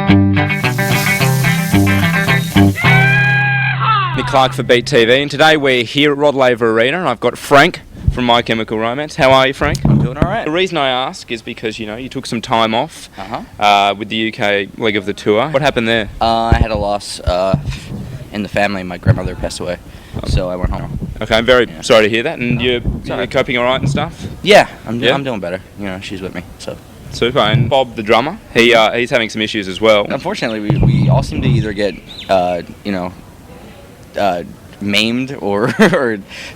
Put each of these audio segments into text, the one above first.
Nick Clark for Beat TV, and today we're here at Rod Laver Arena, and I've got Frank from My Chemical Romance. How are you, Frank? I'm doing all right. The reason I ask is because, you took some time off with the UK leg of the tour. What happened there? I had a loss in the family. My grandmother passed away, so I went home. Okay, I'm very sorry to hear that, and you're coping all right and stuff? Yeah, I'm doing better. She's with me, so. Super. And Bob, the drummer, he's having some issues as well. Unfortunately, we all seem to either get, maimed or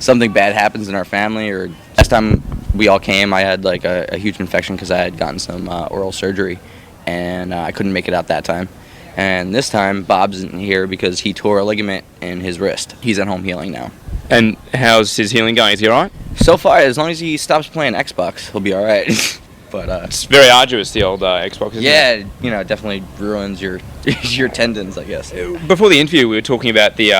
something bad happens in our family. Or last time we all came, I had like a huge infection because I had gotten some oral surgery, and I couldn't make it out that time. And this time, Bob's in here because he tore a ligament in his wrist. He's at home healing now. And how's his healing going? Is he all right? So far, as long as he stops playing Xbox, he'll be all right. But it's very arduous, the old Xbox, isn't it? Yeah, it definitely ruins your tendons, I guess. Before the interview, we were talking about the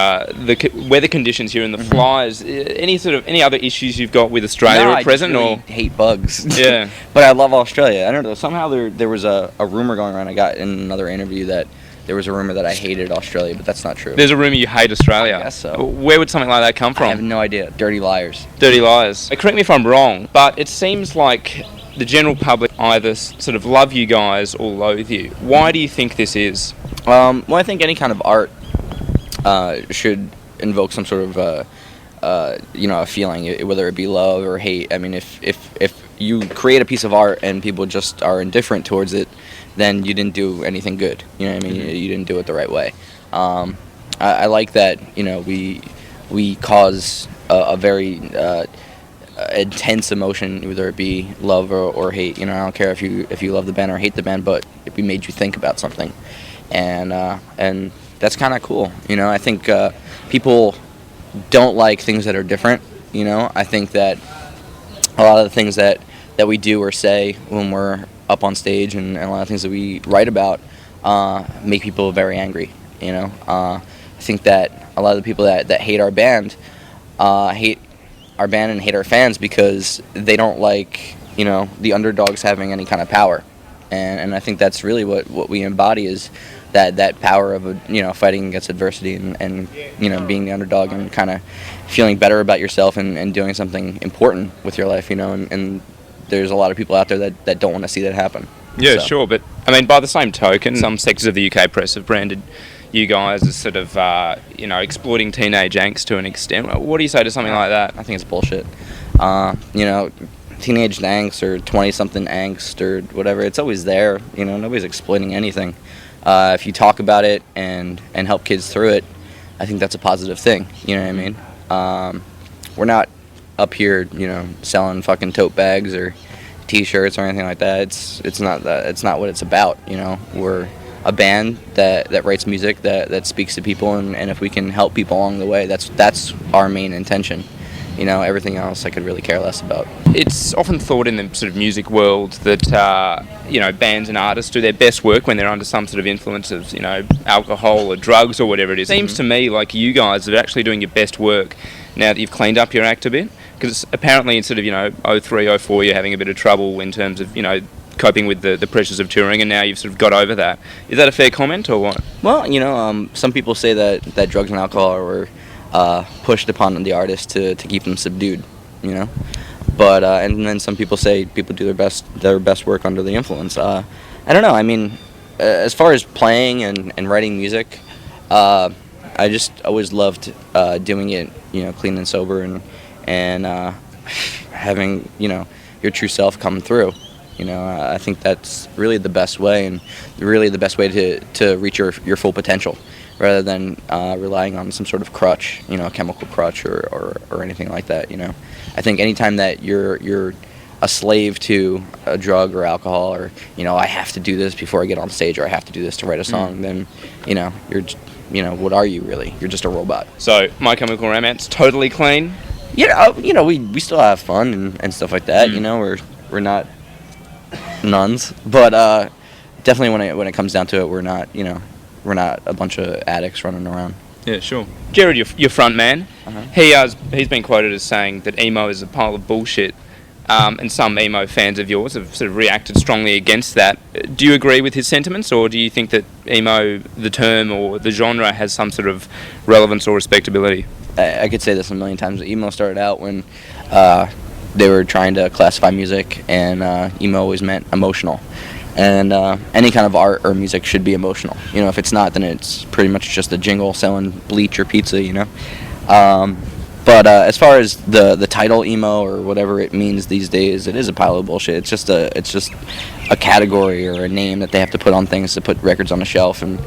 weather conditions here and the flies. Any other issues you've got with Australia at present? I hate bugs. Yeah. But I love Australia. I don't know. Somehow there was a rumor going around. I got in another interview that there was a rumor that I hated Australia, but that's not true. There's a rumor you hate Australia. I guess so. Where would something like that come from? I have no idea. Dirty liars. Dirty liars. Correct me if I'm wrong, but it seems like the general public either sort of love you guys or loathe you. Why do you think this is? Well, I think any kind of art should invoke some sort of a feeling, whether it be love or hate. I mean, if you create a piece of art and people just are indifferent towards it, then you didn't do anything good. You know what I mean? You didn't do it the right way. I like that. We cause a very intense emotion, whether it be love or hate. I don't care if you love the band or hate the band, but if we made you think about something, and that's kind of cool. I think people don't like things that are different. I think that a lot of the things that we do or say when we're up on stage, and a lot of things that we write about make people very angry. I think that a lot of the people that hate our band hate our band and hate our fans because they don't like the underdogs having any kind of power, and I think that's really what we embody is that power of fighting against adversity and being the underdog and kind of feeling better about yourself and doing something important with your life, and there's a lot of people out there that don't want to see that happen. Yeah, so. Sure, but I mean, by the same token, some sectors of the UK press have branded you guys as sort of exploiting teenage angst to an extent. What do you say to something like that? I think it's bullshit. Teenage angst or 20-something angst or whatever, it's always there. Nobody's exploiting anything. If you talk about it and help kids through it, I think that's a positive thing. You know what I mean? We're not up here, selling fucking tote bags or T-shirts or anything like that. It's not that. It's not what it's about. We're a band that writes music that speaks to people, and if we can help people along the way, that's our main intention. Everything else I could really care less about. It's often thought in the sort of music world that bands and artists do their best work when they're under some sort of influence of alcohol or drugs or whatever it is. It seems to me like you guys are actually doing your best work now that you've cleaned up your act a bit, because apparently instead of 03, 04 you're having a bit of trouble in terms of coping with the pressures of touring, and now you've sort of got over that. Is that a fair comment or what? Well, some people say that drugs and alcohol were pushed upon the artist to keep them subdued, but and then some people say people do their best work under the influence. I don't know. I mean, as far as playing and writing music, I just always loved doing it, clean and sober, and having your true self come through. I think that's really the best way, and really the best way to reach your full potential, rather than relying on some sort of crutch, a chemical crutch or anything like that. I think anytime that you're a slave to a drug or alcohol, or I have to do this before I get on stage, or I have to do this to write a song, then you're what are you really? You're just a robot. So My Chemical Romance, totally clean. We still have fun and stuff like that. We're not nuns, but definitely when it comes down to it, we're not a bunch of addicts running around. Yeah, sure. Jared, your front man, he's been quoted as saying that emo is a pile of bullshit. and some emo fans of yours have sort of reacted strongly against that. Do you agree with his sentiments, or do you think that emo, the term or the genre, has some sort of relevance or respectability? I could say this a million times. Emo started out when they were trying to classify music, and emo always meant emotional. And any kind of art or music should be emotional. You know, if it's not, then it's pretty much just a jingle selling bleach or pizza, you know. But as far as the title emo or whatever it means these days, it is a pile of bullshit. It's just a category or a name that they have to put on things to put records on the shelf, and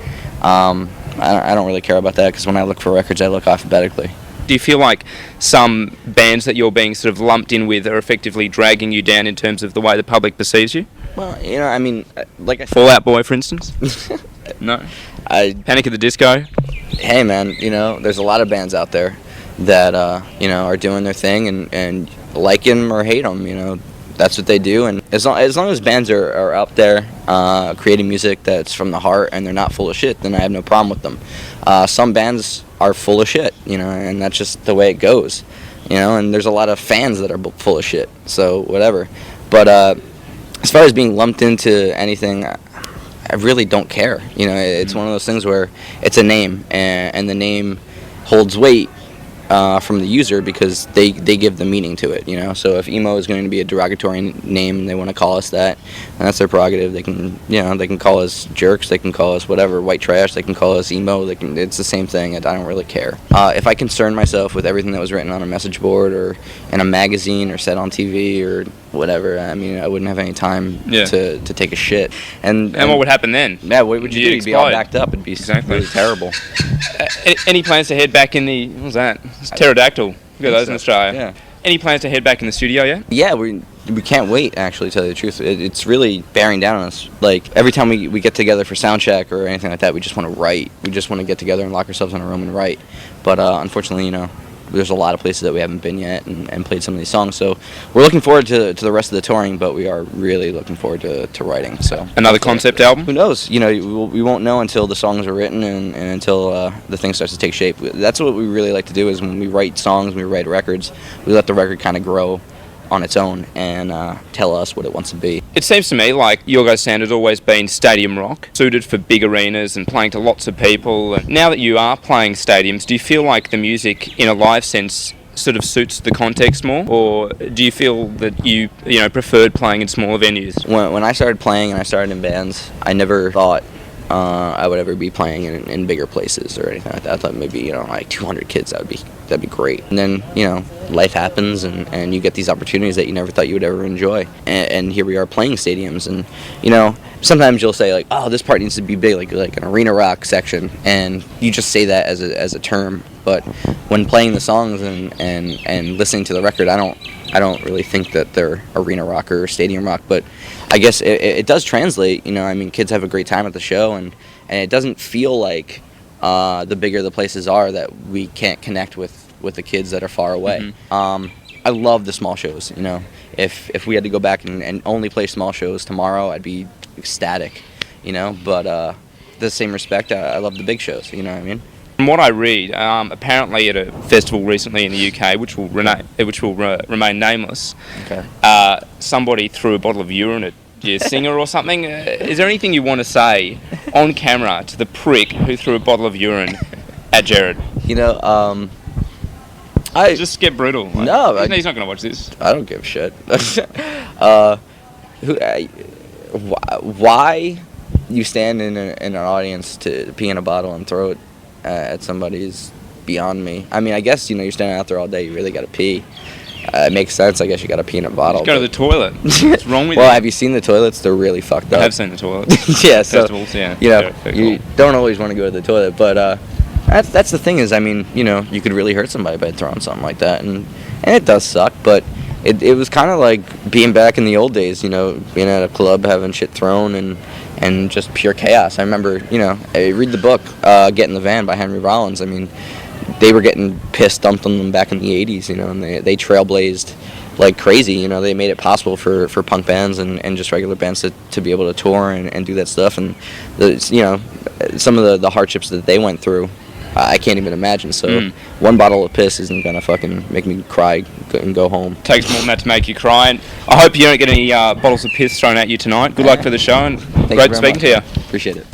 I don't really care about that, because when I look for records, I look alphabetically. Do you feel like some bands that you're being sort of lumped in with are effectively dragging you down in terms of the way the public perceives you? Well, you know, I mean, like I said, Fall Out Boy, for instance? No? Panic at the Disco? Hey, man, you know, there's a lot of bands out there that, you know, are doing their thing and like them or hate them, you know. That's what they do, and as long as bands are out there creating music that's from the heart and they're not full of shit, then I have no problem with them. Some bands are full of shit, you know, and that's just the way it goes, you know, and there's a lot of fans that are full of shit, so whatever. But as far as being lumped into anything, I really don't care. You know, it's one of those things where it's a name, and the name holds weight from the user, because they give the meaning to it, you know. So if emo is going to be a derogatory name and they want to call us that, and that's their prerogative. They can, you know, they can call us jerks, they can call us whatever, white trash, they can call us emo, it's the same thing. I don't really care. If I concern myself with everything that was written on a message board or in a magazine or said on TV or whatever, I mean, I wouldn't have any time to take a shit. And what would happen then? Yeah, what would you do? You'd be all backed up. It'd be really terrible. Any plans to head back in the... What was that? It's pterodactyl. We've got those in Australia. Yeah. Any plans to head back in the studio yet? Yeah, we can't wait, actually, to tell you the truth. It's really bearing down on us. Like, every time we get together for sound check or anything like that, we just want to write. We just want to get together and lock ourselves in a room and write. But unfortunately, you know, there's a lot of places that we haven't been yet and played some of these songs. So we're looking forward to the rest of the touring, but we are really looking forward to writing. So another concept album? Who knows? You know, we won't know until the songs are written and until the thing starts to take shape. That's what we really like to do, is when we write songs, we write records, we let the record kind of grow on its own and tell us what it wants to be. It seems to me like your guys' sound has always been stadium rock, suited for big arenas and playing to lots of people. Now that you are playing stadiums, do you feel like the music in a live sense sort of suits the context more, or do you feel that you preferred playing in smaller venues? When I started playing and I started in bands, I never thought I would ever be playing in bigger places or anything like that. I thought maybe, you know, like 200 kids, that'd be great. And then, you know, life happens and you get these opportunities that you never thought you would ever enjoy. And here we are playing stadiums, and, you know, sometimes you'll say, like, oh, this part needs to be big, like an arena rock section, and you just say that as a term. But when playing the songs and listening to the record, I don't really think that they're arena rock or stadium rock, but I guess it does translate. You know, I mean, kids have a great time at the show, and it doesn't feel like the bigger the places are that we can't connect with the kids that are far away. Mm-hmm. I love the small shows. You know, if we had to go back and only play small shows tomorrow, I'd be ecstatic. You know, but the same respect, I love the big shows. You know what I mean? From what I read, apparently at a festival recently in the UK, which will remain nameless, somebody threw a bottle of urine at your singer or something. Is there anything you want to say on camera to the prick who threw a bottle of urine at Jared? You know, just get brutal. Like, no, he's not going to watch this. I don't give a shit. Why you stand in an audience to pee in a bottle and throw it at somebody is beyond me. I mean, I guess, you know, you're standing out there all day, you really got to pee. It makes sense. I guess you got to pee in a bottle. Just go to the toilet. What's wrong with you? Well, have you seen the toilets? They're really fucked up. I have seen the toilets. Yeah, so, festivals, yeah. You know, you don't always want to go to the toilet, but that's the thing is, I mean, you know, you could really hurt somebody by throwing something like that, and it does suck, but it was kind of like being back in the old days, you know, being at a club, having shit thrown, and just pure chaos. I remember, you know, I read the book, Get in the Van by Henry Rollins. I mean, they were getting piss dumped on them back in the 80s, you know, and they trailblazed like crazy. You know, they made it possible for punk bands and just regular bands to be able to tour and do that stuff. And, you know, some of the hardships that they went through I can't even imagine. So one bottle of piss isn't gonna fucking make me cry and go home. Takes more than that to make you cry. And I hope you don't get any bottles of piss thrown at you tonight. Good luck for the show, and Thank you great very speaking much. to you. Appreciate it.